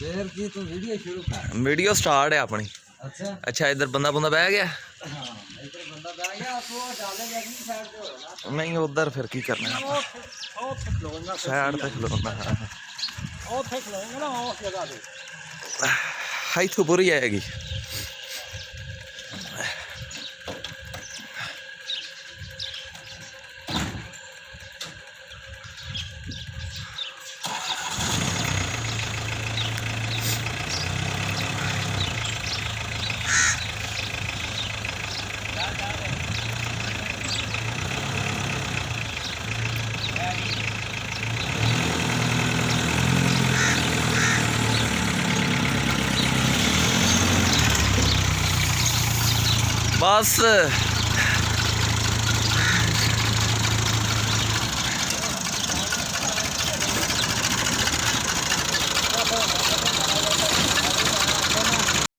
फिर की तू वीडियो शुरू कर। वीडियो स्टार्ट है अपनी। अच्छा अच्छा इधर बंदा बंदा बह गया। हाँ इधर बंदा बैठ गया तो डालेगा अगली साइड पे होगा। नहीं उधर फिर की करना है साइड पे खलोना है। ओथे खलोएंगे ना उस जगह पे। इथों पूरी आएगी। बस